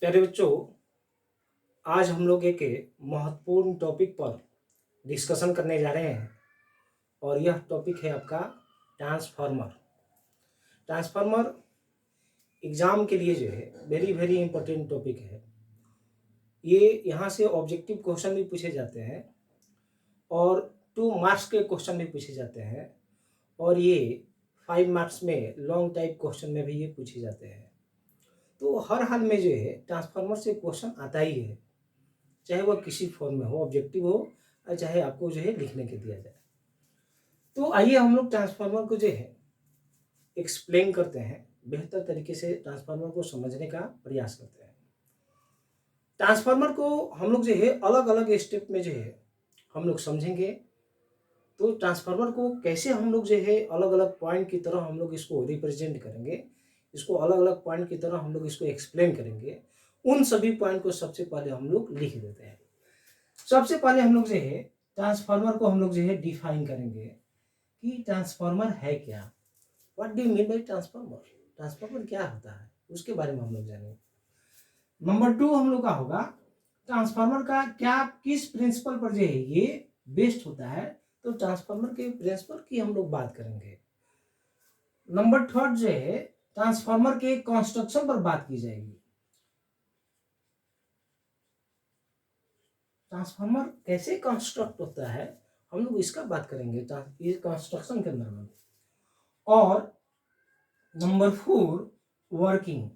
प्यारे बच्चों, आज हम लोग एक महत्वपूर्ण टॉपिक पर डिस्कशन करने जा रहे हैं और यह टॉपिक है आपका ट्रांसफार्मर। ट्रांसफार्मर एग्ज़ाम के लिए जो है वेरी वेरी इंपॉर्टेंट टॉपिक है। ये यहाँ से ऑब्जेक्टिव क्वेश्चन भी पूछे जाते हैं और 2 मार्क्स के क्वेश्चन भी पूछे जाते हैं और ये 5 मार्क्स में लॉन्ग टाइप क्वेश्चन में भी ये पूछे जाते हैं। तो हर हाल में जो है ट्रांसफार्मर से क्वेश्चन आता ही है, चाहे वह किसी फॉर्म में हो, ऑब्जेक्टिव हो, और चाहे आपको जो है लिखने के दिया जाए। तो आइए हम लोग ट्रांसफार्मर को जो है एक्सप्लेन करते हैं, बेहतर तरीके से ट्रांसफार्मर को समझने का प्रयास करते हैं। ट्रांसफार्मर को हम लोग जो है अलग अलग स्टेप में जो है हम लोग समझेंगे। तो ट्रांसफार्मर को कैसे हम लोग जो है अलग अलग पॉइंट की तरह हम लोग इसको रिप्रेजेंट करेंगे, इसको अलग अलग पॉइंट की तरह हम लोग इसको एक्सप्लेन करेंगे। उन सभी पॉइंट को सबसे पहले हम लोग लिख देते हैं। सबसे पहले हम लोग जो है ट्रांसफार्मर को हम लोग जो है डिफाइन करेंगे कि ट्रांसफार्मर है क्या, what do you mean by transformer, transformer क्या होता है, उसके बारे में हम लोग जानेंगे। नंबर 2 हम लोग का होगा ट्रांसफार्मर का क्या, किस प्रिंसिपल पर जो है ये बेस्ड होता है। तो ट्रांसफार्मर के प्रिंसिपल की हम लोग बात करेंगे। नंबर 3 जो है ट्रांसफार्मर के कंस्ट्रक्शन पर बात की जाएगी। ट्रांसफार्मर कैसे कंस्ट्रक्ट होता है हम लोग इसका बात करेंगे इस कंस्ट्रक्शन के अंदर में। और नंबर 4 वर्किंग,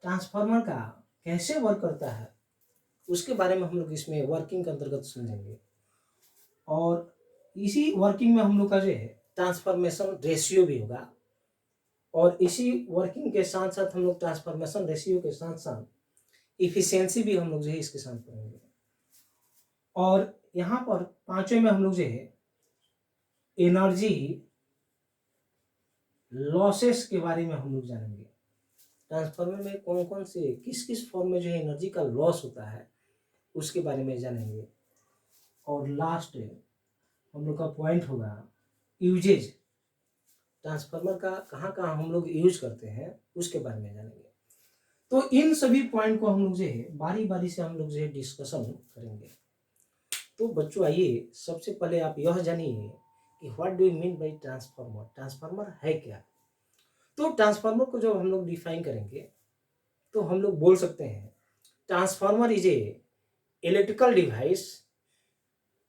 ट्रांसफार्मर का कैसे वर्क करता है उसके बारे में हम लोग इसमें वर्किंग के अंतर्गत समझेंगे। और इसी वर्किंग में हम लोग का जो है ट्रांसफॉर्मेशन रेशियो भी होगा और इसी वर्किंग के साथ साथ हम लोग ट्रांसफॉर्मेशन रेशियो के साथ साथ इफिशियंसी भी हम लोग जो है इसके साथ पढ़ेंगे। और यहाँ पर 5वें में हम लोग जो है एनर्जी लॉसेस के बारे में हम लोग जानेंगे। ट्रांसफार्मर में कौन कौन से किस किस फॉर्म में जो है एनर्जी का लॉस होता है उसके बारे में जानेंगे। और लास्ट हम लोग का पॉइंट होगा यूजेज, ट्रांसफार्मर का कहाँ कहाँ हम लोग यूज करते हैं उसके बारे में जानेंगे। तो इन सभी पॉइंट को हम लोग जो है बारी बारी से हम लोग जो है डिस्कशन करेंगे। तो बच्चों आइए सबसे पहले आप यह जानिए कि what do you mean by transformer, transformer है क्या। तो ट्रांसफार्मर को जब हम लोग डिफाइन करेंगे तो हम लोग बोल सकते हैं transformer is a electrical device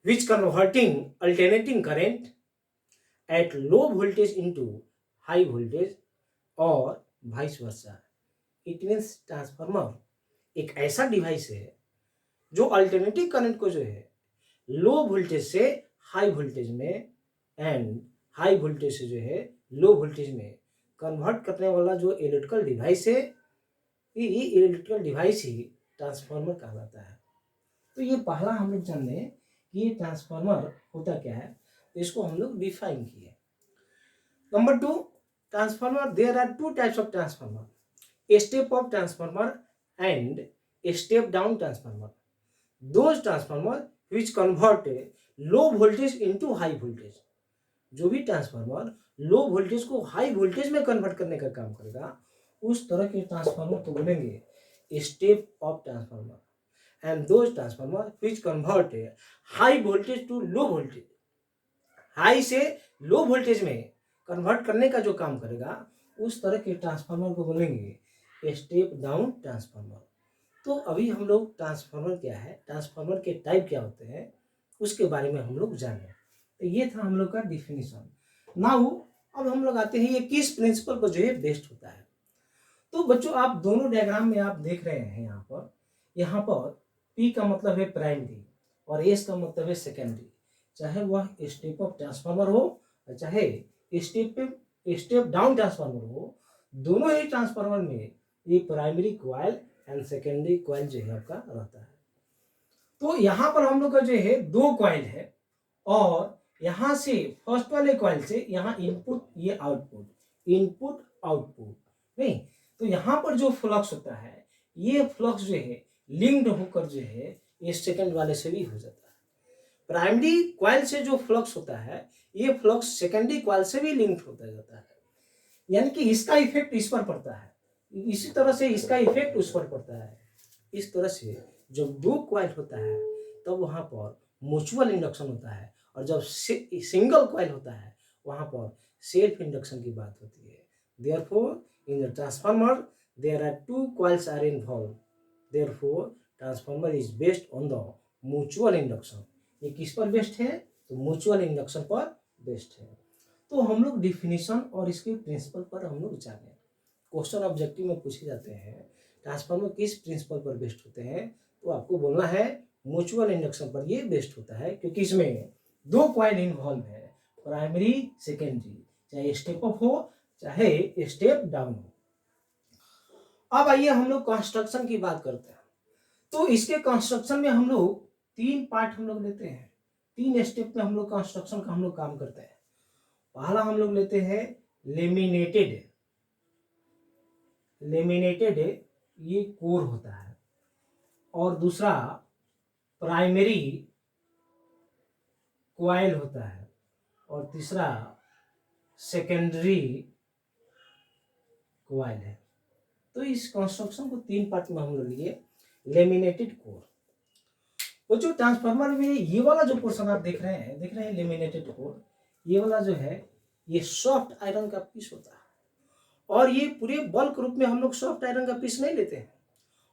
which converting alternating current at low voltage into high voltage और vice versa। It means transformer एक ऐसा डिवाइस है जो अल्टरनेटिव करंट को जो है लो वोल्टेज से हाई वोल्टेज में एंड हाई वोल्टेज से जो है लो वोल्टेज में कन्वर्ट करने वाला जो इलेक्ट्रिकल डिवाइस है, ये इलेक्ट्रिकल डिवाइस ही ट्रांसफार्मर कहलाता है। तो ये पहला हम लोग जान लें कि ये ट्रांसफार्मर होता क्या है, तो इसको हम लोग डिफाइन किए। Number 2 transformer, there are 2 types of transformer, a step up transformer and a step down transformer. Those transformer which convert low voltage into high voltage, जो भी ट्रांसफार्मर लो वोल्टेज को हाई वोल्टेज में convert करने का काम करेगा उस तरह के ट्रांसफार्मर को बोलेंगे step up transformer. and those transformer which convert high voltage to low voltage, high से लो वोल्टेज में कन्वर्ट करने का जो काम करेगा उस तरह के ट्रांसफार्मर को बोलेंगे स्टेप डाउन ट्रांसफार्मर। तो अभी हम लोग ट्रांसफार्मर क्या है, ट्रांसफार्मर के टाइप क्या होते हैं उसके बारे में हम लोग जाने। तो ये था हम लोग का डिफिनीशन। नाउ अब हम लोग आते हैं ये किस प्रिंसिपल पर जो है बेस्ड होता है। तो बच्चों आप दोनों डायग्राम में आप देख रहे हैं यहाँ पर P का मतलब है प्राइमरी और S का मतलब है सेकेंडरी। चाहे वह स्टेप अप ट्रांसफार्मर हो चाहे स्टेप डाउन ट्रांसफार्मर हो, दोनों ही ट्रांसफार्मर में ये primary coil and secondary coil जो है आपका रहता है। तो यहाँ पर हम लोग का जो है 2 कॉइल है और यहाँ से फर्स्ट वाले कॉइल से यहाँ इनपुट, ये आउटपुट, इनपुट आउटपुट नहीं। तो यहाँ पर जो फ्लक्स होता है ये फ्लक्स जो है लिंक्ड होकर जो है ये सेकंड वाले से भी हो जाता है। प्राइमरी कॉइल से जो फ्लक्स होता है ये फ्लक्स सेकेंडरी कॉइल से भी लिंक्ड होता जाता है, यानी कि इसका इफेक्ट इस पर पड़ता है, इसी तरह से इसका इफेक्ट उस पर पड़ता है। इस तरह से जब दो क्वाइल होता है तब वहाँ पर म्यूचुअल इंडक्शन होता है, और जब सिंगल क्वाइल होता है वहाँ पर सेल्फ इंडक्शन की बात होती है। Therefore in the transformer there are two coils are involve, therefore transformer is based on the mutual induction. ये किस पर बेस्ड है? तो म्यूचुअल इंडक्शन पर बेस्ड है। तो हम लोग डिफिनीशन और इसके प्रिंसिपल पर हम लोग जाने। क्वेश्चन ऑब्जेक्टिव में पूछे जाते हैं ट्रांसफार्मर किस प्रिंसिपल पर बेस्ड होते हैं, तो आपको बोलना है म्यूचुअल इंडक्शन पर ये बेस्ड होता है, क्योंकि इसमें दो कॉइल इन्वॉल्व है, प्राइमरी सेकेंडरी, चाहे स्टेप अप हो चाहे स्टेप डाउन हो। अब आइए हम लोग कंस्ट्रक्शन की बात करते हैं। तो इसके कंस्ट्रक्शन में हम लोग तीन पार्ट हम लोग लेते हैं, तीन स्टेप में हम लोग कंस्ट्रक्शन का हम लोग काम करते हैं। पहला हम लोग लेते हैं लेमिनेटेड, लेमिनेटेड ये कोर होता है, और दूसरा प्राइमरी क्वाइल होता है, और तीसरा सेकेंडरी क्वाइल है। तो इस कंस्ट्रक्शन को तीन पार्ट में हम लोग लिए। लेमिनेटेड कोर, वो जो ट्रांसफार्मर में ये वाला जो पोर्शन आप देख रहे हैं लेमिनेटेड कोर, ये वाला जो है ये सॉफ्ट आयरन का पीस होता है, और ये पूरे बल्क रूप में हम लोग सॉफ्ट आयरन का पीस नहीं लेते हैं।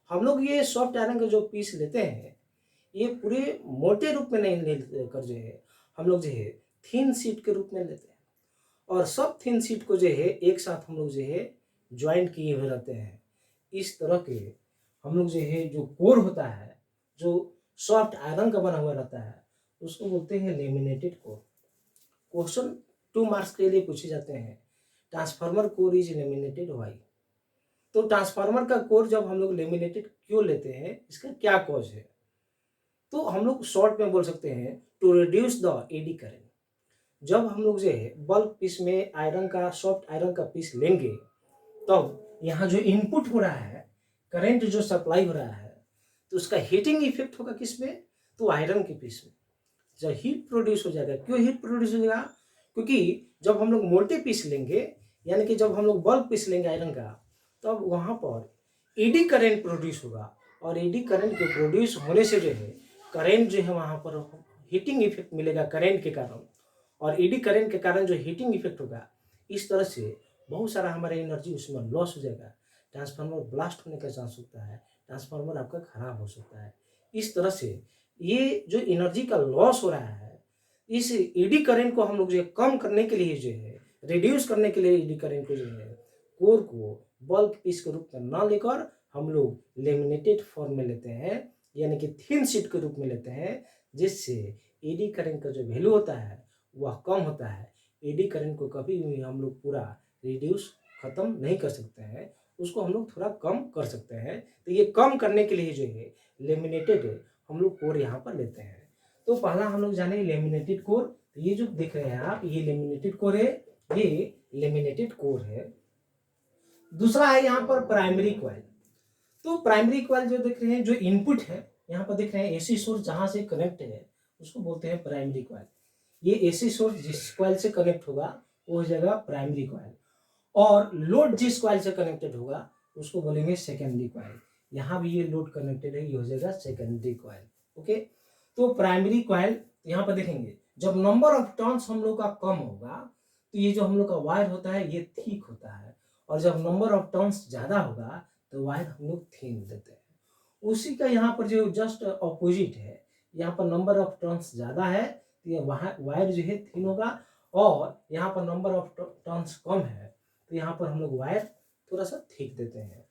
हम लोग ये सॉफ्ट आयरन का जो पीस लेते हैं ये पूरे मोटे रूप में नहीं लेकर जो है हम लोग जो है थिन शीट के रूप में लेते हैं, और सब थिन शीट को जो है एक साथ हम लोग जो है ज्वाइंट किए हुए रहते हैं। इस तरह के हम लोग जो है जो कोर होता है जो सॉफ्ट आयरन का बना हुआ रहता है उसको बोलते हैं लेमिनेटेड कोर। क्वेश्चन 2 मार्क्स के लिए पूछे जाते हैं transformer core is laminated why. तो ट्रांसफार्मर का कोर जब हम लोग लेमिनेटेड क्यों लेते हैं, इसका क्या कॉज है? तो हम लोग शॉर्ट में बोल सकते हैं to reduce the eddy current. जब हम लोग जो है बल्क पीस में आयरन का सॉफ्ट आयरन का पीस लेंगे तब यहाँ जो इनपुट हो रहा है करंट जो सप्लाई हो रहा है तो उसका हीटिंग इफेक्ट होगा किस में? तो आयरन के पीस में जब हीट प्रोड्यूस हो जाएगा। क्यों हीट प्रोड्यूस हो जाएगा? क्योंकि जब हम लोग मोटे पीस लेंगे यानी कि जब हम लोग बल्क पीस लेंगे आयरन का तब वहाँ पर एडी करंट प्रोड्यूस होगा, और एडी करंट के प्रोड्यूस होने से जो है करंट जो है वहाँ पर हीटिंग इफेक्ट मिलेगा करंट के कारण, और एडी करंट के कारण जो हीटिंग इफेक्ट होगा इस तरह से बहुत सारा हमारा एनर्जी उसमें लॉस हो जाएगा। ट्रांसफार्मर ब्लास्ट होने का चांस होता है, ट्रांसफार्मर आपका खराब हो सकता है। इस तरह से ये जो एनर्जी का लॉस हो रहा है इस एडी करंट को हम लोग जो है कम करने के लिए जो है रिड्यूस करने के लिए एडी करंट को जो है कोर को बल्क पीस के रूप में ना लेकर हम लोग लेमिनेटेड फॉर्म में लेते हैं, यानी कि थिन शीट के रूप में लेते हैं, जिससे एडी करंट का जो वैल्यू होता है वह कम होता है। एडी करंट को कभी भी हम लोग पूरा रिड्यूस खत्म नहीं कर सकते हैं, उसको हम लोग थोड़ा कम कर सकते हैं। तो ये कम करने के लिए जो है लेमिनेटेड हम लोग कोर यहाँ पर लेते हैं। तो पहला हम लोग जाने लेमिनेटेड कोर, तो ये जो देख रहे हैं आप ये लेमिनेटेड कोर है, ये लेमिनेटेड कोर है। दूसरा है यहाँ पर प्राइमरी क्वाइल। तो प्राइमरी क्वाइल जो देख रहे हैं जो इनपुट है यहाँ पर देख रहे हैं एसी सोर्स जहां से कनेक्ट है उसको बोलते हैं प्राइमरी क्वाइल। ये एसी सोर्स जिस क्वाइल से कनेक्ट होगा वो हो जाएगा प्राइमरी क्वाइल, और लोड जिस क्वाइल से कनेक्टेड होगा उसको बोलेंगे सेकेंडरी क्वाइल। यहाँ भी ये लोड कनेक्टेड है, ये हो जाएगा सेकेंडरी क्वाइल। ओके, तो प्राइमरी क्वाइल यहाँ पर देखेंगे जब नंबर ऑफ टर्न्स हम लोग का कम होगा तो ये जो हम लोग का वायर होता है ये थिक होता है, और जब नंबर ऑफ टर्न्स ज्यादा होगा तो वायर हम लोग थिन देते हैं। उसी का यहाँ पर जो जस्ट ऑपोजिट है, यहाँ पर नंबर ऑफ टर्न्स ज्यादा है तो ये वायर जो है थिन होगा, और यहाँ पर नंबर ऑफ टर्न्स कम है तो यहाँ पर हम लोग वायर थोड़ा सा थिक देते हैं।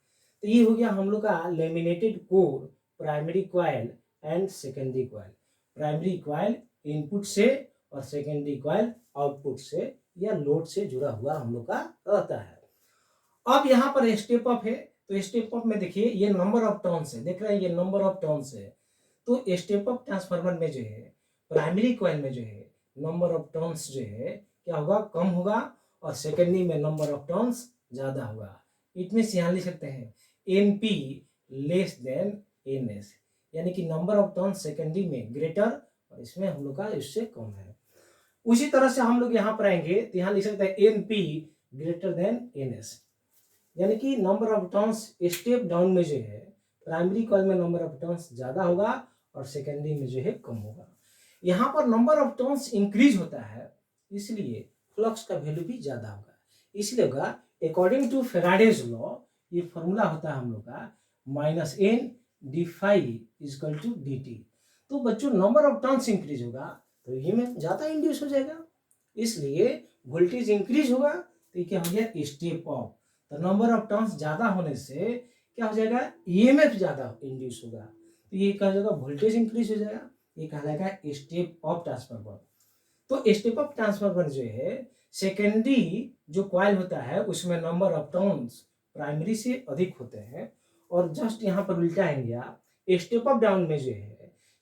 तो ये हो गया हम लोग का laminated core, primary coil and secondary coil. Primary coil input से और सेकेंडरी क्वाइल आउटपुट से या लोड से जुड़ा हुआ हम लोग का रहता है। अब यहाँ पर स्टेप अप है, तो स्टेप अप में देखिए ये नंबर ऑफ टर्न्स है, देख रहे हैं ये नंबर ऑफ टर्न्स है। तो स्टेप अप ट्रांसफार्मर में जो है प्राइमरी क्वाइल में जो है नंबर ऑफ टर्न्स जो है क्या होगा, कम होगा, और सेकेंडरी में नंबर ऑफ टर्न्स ज्यादा होगा। इट मीन्स यहाँ लिख सकते हैं NP लेस देन NS, यानी कि नंबर ऑफ टर्न्स सेकेंडरी में ग्रेटर और इसमें हम लोग का इससे कम है। उसी तरह से हम लोग यहाँ पर आएंगे तो यहाँ लिख सकते हैं NP ग्रेटर देन NS, यानी कि number of turns step down में जो है प्राइमरी कॉइल में नंबर ऑफ टर्न्स ज़्यादा होगा और सेकेंडरी में जो है कम होगा। यहाँ पर नंबर ऑफ टर्न्स इंक्रीज होता है, इसलिए फ्लक्स का वैल्यू भी ज़्यादा होगा। इसलिए होगा अकॉर्डिंग टू फेराडेज लॉ, ये फॉर्मूला होता है हम लोग का -n d∅ = dt। तो बच्चों नंबर ऑफ टर्न्स इंक्रीज होगा तो ये में ज़्यादा इंड्यूस हो जाएगा, इसलिए वोल्टेज इंक्रीज होगा तो ये क्या हो गया स्टेप अप। तो नंबर ऑफ टर्न्स ज़्यादा होने से क्या हो जाएगा ईएमएफ ज़्यादा इंड्यूस होगा, तो ये क्या हो जाएगा वोल्टेज इंक्रीज हो जाएगा, ये कहलाएगा स्टेप अप ट्रांसफार्मर। तो स्टेप अप ट्रांसफार्मर जो है सेकेंडरी जो कॉइल होता है उसमें नंबर ऑफ टर्न्स प्राइमरी से अधिक होते हैं, और जस्ट यहाँ पर उल्टा आएंगे आप, स्टेप अप डाउन में जो है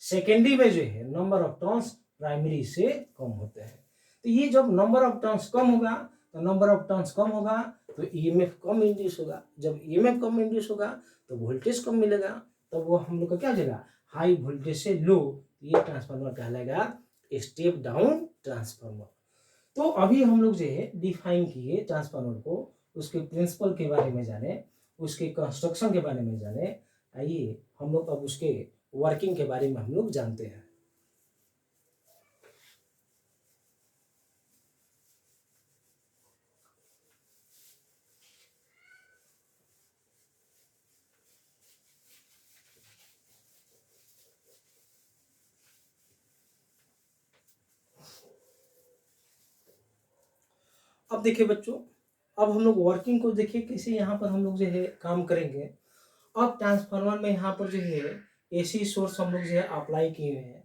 सेकेंडरी में जो है नंबर ऑफ टर्न्स प्राइमरी से कम होते हैं। तो ये जब नंबर ऑफ टर्न्स कम होगा तो नंबर ऑफ टर्न्स कम होगा तो ईएमएफ कम इंड्यूस होगा, जब ईएमएफ कम इंड्यूस होगा तो वोल्टेज कम मिलेगा, तो वो हम लोग का क्या हो जाएगा हाई वोल्टेज से लो, ये ट्रांसफार्मर कहलाएगा स्टेप डाउन ट्रांसफार्मर। तो अभी हम लोग जो है डिफाइन किए ट्रांसफार्मर को, उसके प्रिंसिपल के बारे में जाने, उसके कंस्ट्रक्शन के बारे में जाने। आइए हम लोग अब उसके वर्किंग के बारे में हम लोग जानते हैं। अब देखिए बच्चों, अब हम लोग वर्किंग को देखिए कैसे यहाँ पर हम लोग जो है काम करेंगे। अब ट्रांसफार्मर में यहाँ पर जो है एसी सोर्स हम लोग जो है अप्लाई किए हैं,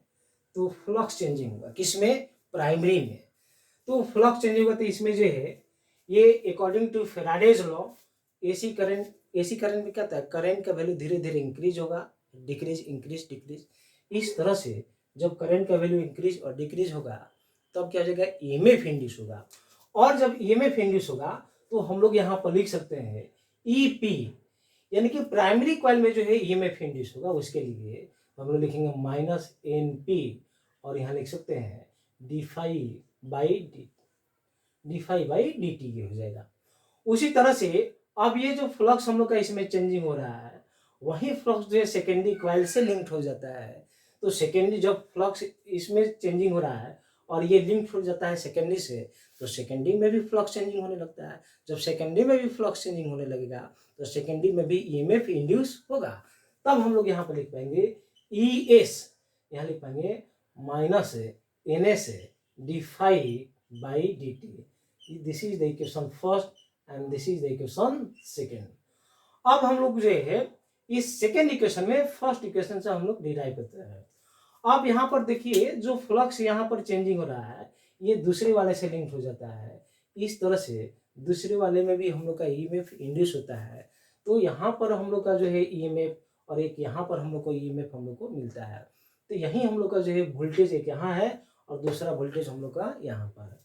तो फ्लक्स चेंजिंग होगा किसमें प्राइमरी में। तो फ्लक्स चेंज होगा तो इसमें जो है ये according to Faraday's law AC current में क्या था करंट का वैल्यू धीरे धीरे इंक्रीज होगा, डिक्रीज इंक्रीज डिक्रीज, इस तरह से जब करंट का वैल्यू इंक्रीज और डिक्रीज होगा तब क्या हो जाएगा ईएमएफ इंड्यूस होगा, और जब ईएमएफ इंड्यूस होगा तो हम लोग यहाँ पर लिख सकते हैं ईपी, यानी कि प्राइमरी कॉइल में जो है ईएमएफ इंड्यूस होगा उसके लिए हम लोग लिखेंगे -NP, और यहाँ लिख सकते हैं d∅ by dt ये हो जाएगा। उसी तरह से अब ये जो फ्लक्स हम लोग का इसमें चेंजिंग हो रहा है वही फ्लक्स जो है सेकेंडरी कॉइल से लिंक्ड हो जाता है। तो सेकेंडरी जब फ्लक्स इसमें चेंजिंग हो रहा है और ये लिंक हो जाता है सेकेंडरी से, तो सेकेंडरी में भी फ्लक्स चेंजिंग होने लगता है। जब सेकेंडरी में भी फ्लक्स चेंजिंग होने लगेगा तो सेकेंडरी में भी ईएमएफ इंड्यूस होगा। तब हम लोग यहाँ पर लिख पाएंगे ES, यहाँ लिख पाएंगे -NS d∅ by dt। This is the equation first and this is the equation second. अब हम लोग जो है इस सेकेंड इक्वेशन में फर्स्ट इक्वेशन से हम लोग डिराइव करते हैं। अब यहाँ पर देखिए जो फ्लक्स यहाँ पर चेंजिंग हो रहा है ये दूसरे वाले से लिंक हो जाता है, इस तरह से दूसरे वाले में भी हम लोग का ईएमएफ इंड्यूस होता है। तो यहाँ पर हम लोग का जो है ईएमएफ और एक यहाँ पर हम लोग को ईएमएफ हम लोग को मिलता है। तो यही हम लोग का जो है वोल्टेज एक यहाँ है और दूसरा वोल्टेज हम लोग का यहाँ पर।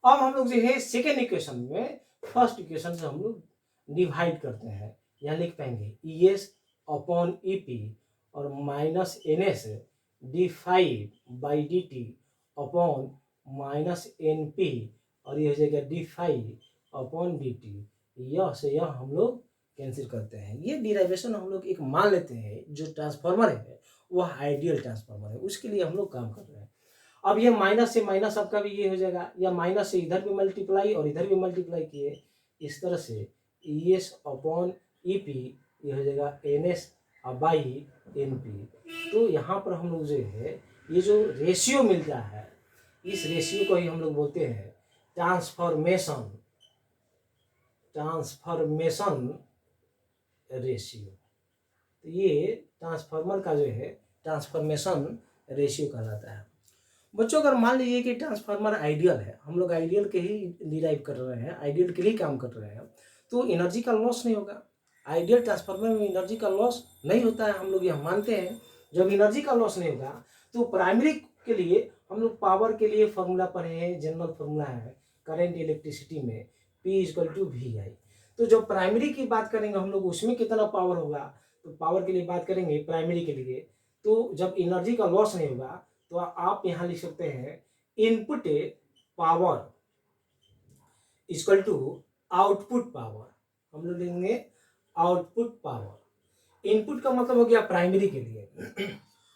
अब हम लोग जो है सेकेंड इक्वेशन में फर्स्ट इक्वेशन से हम लोग डिवाइड करते हैं, यहाँ लिख पाएंगे ES/EP और -NS d∅ by dt upon -NP और ये हो जाएगा d∅/dt। यह से यह हम लोग कैंसिल करते हैं। ये डिराइवेशन हम लोग एक मान लेते हैं जो ट्रांसफार्मर है वह आइडियल ट्रांसफार्मर है, उसके लिए हम लोग काम कर रहे हैं। अब ये माइनस से माइनस आपका भी ये हो जाएगा, या माइनस से इधर भी मल्टीप्लाई और इधर भी मल्टीप्लाई किए, इस तरह से ES/EP ये हो जाएगा NS/NP। तो यहाँ पर हम लोग जो है ये जो रेशियो मिलता है इस रेशियो को ही हम लोग बोलते हैं ट्रांसफॉर्मेशन रेशियो। तो ये ट्रांसफार्मर का जो है ट्रांसफॉर्मेशन रेशियो कहलाता है। बच्चों अगर मान लीजिए कि ट्रांसफार्मर आइडियल है, हम लोग आइडियल के ही डिराइव कर रहे हैं, आइडियल के लिए काम कर रहे हैं, तो एनर्जी का लॉस नहीं होगा। आइडियल ट्रांसफार्मर में एनर्जी का लॉस नहीं होता है, हम लोग यह मानते हैं। जब एनर्जी का लॉस नहीं होगा तो प्राइमरी के लिए हम लोग पावर के लिए फॉर्मूला पढ़े हैं, जनरल फॉर्मूला है करेंट इलेक्ट्रिसिटी में P = VI। तो जब प्राइमरी की बात करेंगे हम लोग उसमें कितना पावर होगा, तो पावर के लिए बात करेंगे प्राइमरी के लिए, तो जब एनर्जी का लॉस नहीं होगा तो आप यहाँ लिख सकते हैं इनपुट पावर = आउटपुट पावर। हम लोग लेंगे आउटपुट पावर इनपुट का मतलब हो गया प्राइमरी के लिए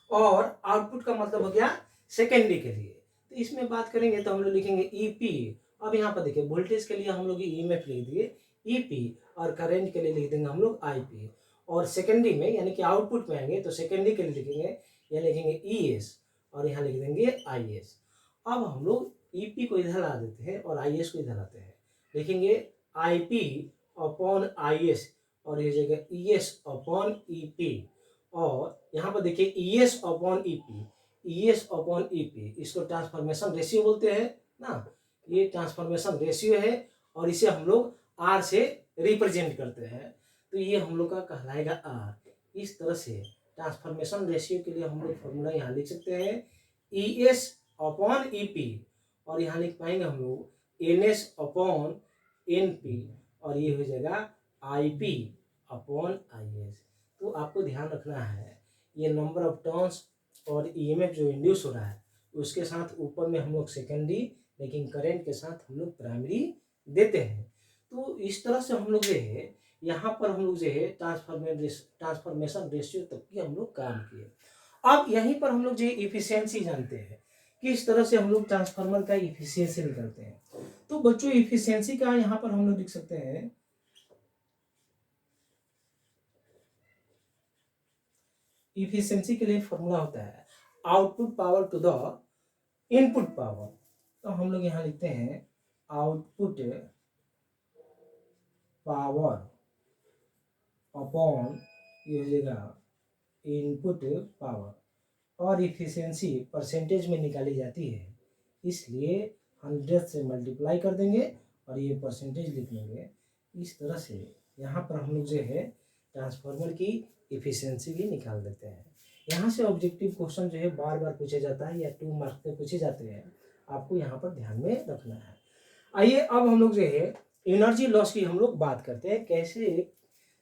और आउटपुट का मतलब हो गया सेकेंडरी के लिए। तो इसमें बात करेंगे तो हम लोग लिखेंगे ईपी। अब यहाँ पर देखिए वोल्टेज के लिए हम लोग ईएमएफ लिख दिए ईपी और करंट के लिए लिख देंगे हम लोग आईपी। और सेकेंडरी में यानी कि आउटपुट में आएंगे तो सेकेंडरी के लिए लिखेंगे या लिखेंगे ईएस और यहाँ लिख देंगे आईएस। अब हम लोग ईपी को इधर ला देते हैं और आईएस को इधर लाते हैं, लिखेंगे आईपी अपॉन आईएस और ये जगह ईएस अपॉन ईपी। और यहाँ पर देखिए ES upon EP, ES upon EP इसको ट्रांसफॉर्मेशन रेशियो बोलते हैं ना, ये ट्रांसफॉर्मेशन रेशियो है और इसे हम लोग आर से रिप्रेजेंट करते हैं। तो ये हम लोग का कहलाएगा आर। इस तरह से ट्रांसफॉर्मेशन रेशियो के लिए हम लोग फॉर्मूला यहाँ लिख सकते हैं E S upon E P और यहाँ लिख पाएंगे हम लोग N S upon N P और ये हो जाएगा I P upon I S. तो आपको ध्यान रखना है ये नंबर ऑफ टर्न्स और ईएमएफ जो इंड्यूस हो रहा है उसके साथ ऊपर में हम लोग सेकेंडरी लेकिन करंट के साथ हम लोग प्राइमरी देते हैं। तो इस तरह से हम लोग जो है यहाँ पर हम लोग जो है ट्रांसफॉर्मेशन रेशियो तक की हम लोग काम किए। अब यहीं पर हम लोग जो इफिशियंसी जानते हैं कि इस तरह से हम लोग ट्रांसफार्मर का इफिशियंसी निकालते हैं। तो बच्चों इफिशियंसी का यहाँ पर हम लोग लिख सकते हैं इफिशियंसी के लिए फॉर्मूला होता है output power to the input power. तो हम लोग यहाँ लिखते हैं आउटपुट पावर अपॉन ये हो जाएगा इनपुट पावर और इफिशियंसी परसेंटेज में निकाली जाती है इसलिए 100 से मल्टीप्लाई कर देंगे और ये परसेंटेज लिख लेंगे। इस तरह से यहाँ पर हम लोग जो है ट्रांसफार्मर की इफिशियंसी भी निकाल देते हैं। यहाँ से ऑब्जेक्टिव क्वेश्चन जो है बार बार पूछे जाता है या 2 मार्क्स पे पूछे जाते हैं, आपको यहाँ पर ध्यान में रखना है। आइए अब हम लोग जो है एनर्जी लॉस की हम लोग बात करते हैं, कैसे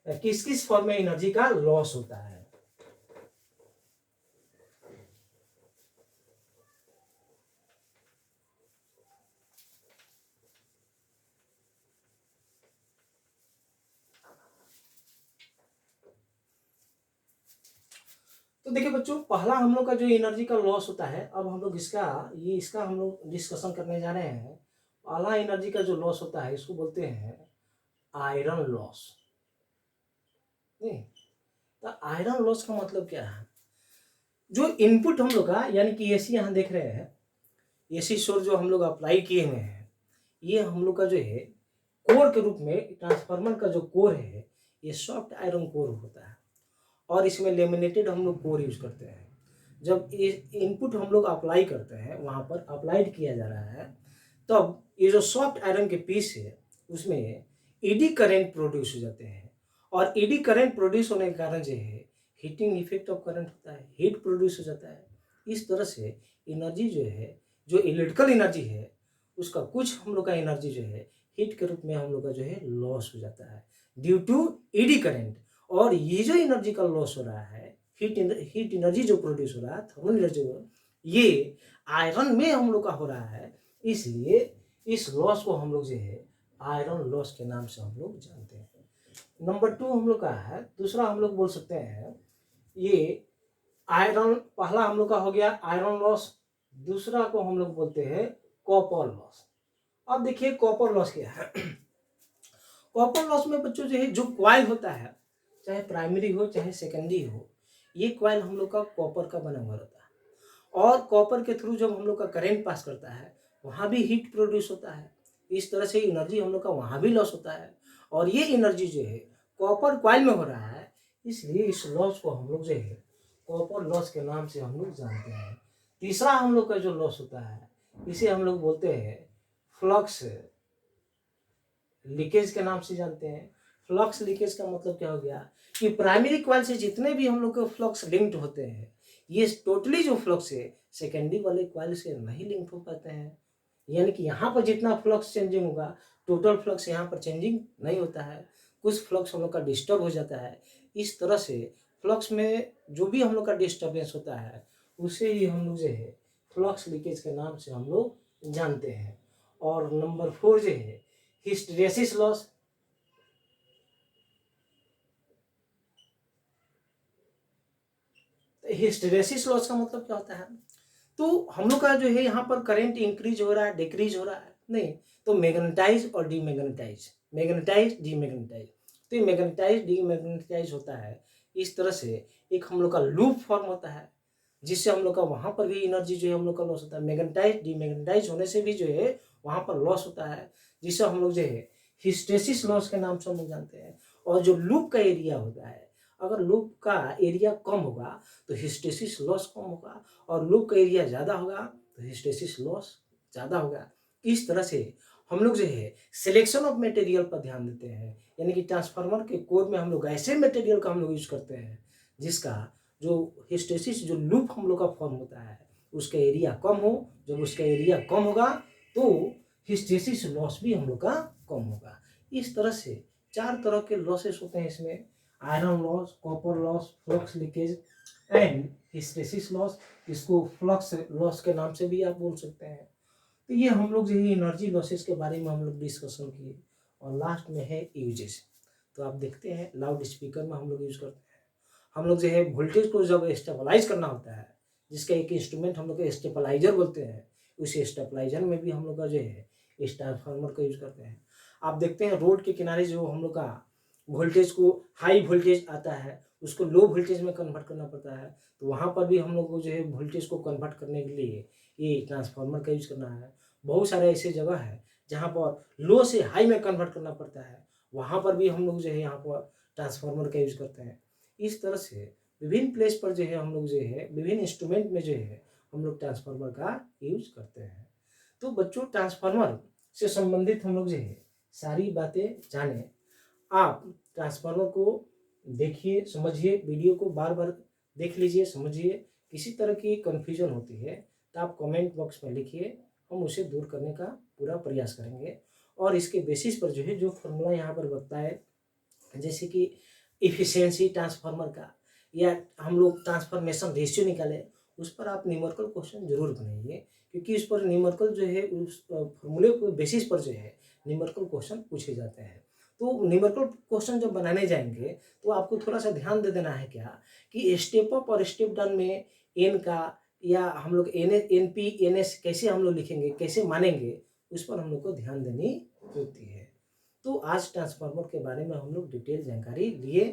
किस किस फॉर्म में एनर्जी का लॉस होता है। तो देखिए बच्चों पहला हम लोग का जो एनर्जी का लॉस होता है, अब हम लोग इसका हम लोग डिस्कशन करने जा रहे हैं। पहला एनर्जी का जो लॉस होता है इसको बोलते हैं आयरन लॉस। नहीं तो आयरन लॉस का मतलब क्या है, जो इनपुट हम लोग का यानी कि एसी यहाँ देख रहे हैं, एसी सोर्स जो हम लोग अप्लाई किए हुए हैं, ये हम लोग का जो है कोर के रूप में ट्रांसफार्मर का जो कोर है ये सॉफ्ट आयरन कोर होता है और इसमें लेमिनेटेड हम लोग कोर यूज करते हैं। जब इनपुट हम लोग अप्लाई करते हैं वहाँ पर अप्लाइड किया जा रहा है तब ये जो सॉफ्ट आयरन के पीस है उसमें ईडी करंट प्रोड्यूस हो जाते हैं और ईडी करंट प्रोड्यूस होने के कारण जो है हीटिंग इफेक्ट ऑफ करंट होता है, हीट प्रोड्यूस हो जाता है। इस तरह से एनर्जी जो है, जो इलेक्ट्रिकल एनर्जी है उसका कुछ हम लोग का एनर्जी जो है हीट के रूप में हम लोग का जो है लॉस हो जाता है ड्यू टू ईडी करंट। और ये जो एनर्जी का लॉस हो रहा है, हीट एनर्जी जो प्रोड्यूस हो रहा है, थर्मल एनर्जी, ये आयरन में हम लोग का हो रहा है, इसलिए इस लॉस को हम लोग जो है आयरन लॉस के नाम से हम लोग जानते हैं। नंबर 2 हम लोग का है, दूसरा हम लोग बोल सकते हैं ये आयरन, पहला हम लोग का हो गया आयरन लॉस, दूसरा को हम लोग बोलते हैं कॉपर लॉस। अब देखिए कॉपर लॉस क्या है। कॉपर लॉस में बच्चों जो है जो क्वाइल होता है चाहे प्राइमरी हो चाहे सेकेंडरी हो, ये क्वाइल हम लोग का कॉपर का बना हुआ रहता है और कॉपर के थ्रू जब हम लोग का करंट पास करता है वहाँ भी हीट प्रोड्यूस होता है। इस तरह से एनर्जी हम लोग का वहाँ भी लॉस होता है और ये एनर्जी जो है कॉपर क्वाइल में हो रहा है, इसलिए इस लॉस को हम लोग जो है कॉपर लॉस के नाम से हम लोग जानते हैं। तीसरा हम लोग का जो लॉस होता है इसे हम लोग बोलते हैं फ्लक्स लीकेज के नाम से जानते हैं। फ्लक्स लीकेज का मतलब क्या हो गया कि प्राइमरी कॉइल से जितने भी हम लोग के फ्लक्स लिंक्ड होते हैं ये टोटली जो फ्लक्स है सेकेंडरी वाले कॉइल से नहीं लिंक हो पाते हैं, यानी कि यहाँ पर जितना फ्लक्स चेंजिंग होगा टोटल फ्लक्स यहाँ पर चेंजिंग नहीं होता है, कुछ फ्लक्स हम लोग का डिस्टर्ब हो जाता है। इस तरह से फ्लक्स में जो भी हम लोग का डिस्टर्बेंस होता है उसे ही हम लोग जो है फ्लक्स लीकेज के नाम से हम लोग जानते हैं। और नंबर 4 जो है हिस्टैरिसीस लॉस। हिस्टैरिसीस लॉस का मतलब क्या होता है? तो हम लोग का जो है यहाँ पर करंट इंक्रीज हो रहा है, डिक्रीज हो रहा है, नहीं तो मैग्नेटाइज और डीमैग्नेटाइज, मैग्नेटाइज डीमैग्नेटाइज। तो ये मैग्नेटाइज डीमैग्नेटाइज होता है, इस तरह से एक हम लोग का लूप फॉर्म होता है, जिससे हम लोग का वहाँ पर भी एनर्जी जो है हम लोग का लॉस होता है। मैग्नेटाइज डीमैग्नेटाइज होने से भी जो है वहाँ पर लॉस होता है, जिससे हम लोग जो है हिस्टैरिसीस लॉस के नाम से हम लोग जानते हैं। और जो लूप का एरिया होता है, अगर लूप का एरिया कम होगा तो हिस्टैरिसीस लॉस कम होगा, और लूप का एरिया ज़्यादा होगा तो हिस्टैरिसीस लॉस ज़्यादा होगा। इस तरह से हम लोग जो है सिलेक्शन ऑफ मटेरियल पर ध्यान देते हैं, यानी कि ट्रांसफार्मर के कोर में हम लोग ऐसे मटेरियल का हम लोग यूज करते हैं जिसका जो हिस्टैरिसीस जो लूप हम लोग का फॉर्म होता है उसका एरिया कम हो। जब उसका एरिया कम होगा तो हिस्टैरिसीस लॉस भी हम लोग का कम होगा। इस तरह से 4 तरह के लॉसेस होते हैं इसमें, iron loss, copper loss, flux leakage and hysteresis loss. इसको फ्लक्स लॉस के नाम से भी आप बोल सकते हैं। तो ये हम लोग जो है एनर्जी लॉसेस के बारे में हम लोग डिस्कशन किए। और लास्ट में है यूजेस। तो आप देखते हैं लाउड स्पीकर में हम लोग यूज करते हैं, हम लोग जो है वोल्टेज को जब स्टेबलाइज करना होता है, जिसका एक इंस्ट्रूमेंट हम लोग स्टेबलाइजर बोलते हैं, उस स्टेबलाइजर में भी हम लोग का जो है इस ट्रांसफार्मर का यूज करते हैं। आप देखते हैं रोड के किनारे जो हम लोग का वोल्टेज को हाई वोल्टेज आता है उसको लो वोल्टेज में कन्वर्ट करना पड़ता है, तो वहाँ पर भी हम लोग को जो है वोल्टेज को कन्वर्ट करने के लिए ये ट्रांसफार्मर का यूज करना है। बहुत सारे ऐसे जगह है जहाँ पर लो से हाई में कन्वर्ट करना पड़ता है, वहाँ पर भी हम लोग जो है यहाँ पर ट्रांसफार्मर का यूज करते हैं। इस तरह से विभिन्न प्लेस पर जो है हम लोग जो है विभिन्न इंस्ट्रूमेंट में जो है हम लोग ट्रांसफार्मर का यूज करते हैं। तो बच्चों ट्रांसफार्मर से संबंधित हम लोग जो है सारी बातें जाने। आप ट्रांसफार्मर को देखिए, समझिए, वीडियो को बार बार देख लीजिए, समझिए। किसी तरह की कन्फ्यूजन होती है तो आप कमेंट बॉक्स में लिखिए, हम उसे दूर करने का पूरा प्रयास करेंगे। और इसके बेसिस पर जो है जो फॉर्मूला यहाँ पर बताया है, जैसे कि इफिशियंसी ट्रांसफार्मर का, या हम लोग ट्रांसफॉर्मेशन रेशियो निकाले, उस पर आप न्यूमेरिकल क्वेश्चन जरूर बनाइए, क्योंकि उस पर न्यूमेरिकल जो है उस फॉर्मूले के बेसिस पर जो है न्यूमेरिकल क्वेश्चन पूछे जाते हैं। तो न्यूमेरिकल क्वेश्चन जब बनाने जाएंगे तो आपको थोड़ा सा ध्यान दे देना है क्या कि स्टेप अप और स्टेप डाउन में एन का या हम लोग N N P N S कैसे हम लोग लिखेंगे, कैसे मानेंगे, उस पर हम लोग को ध्यान देनी होती है। तो आज ट्रांसफार्मर के बारे में हम लोग डिटेल जानकारी लिए।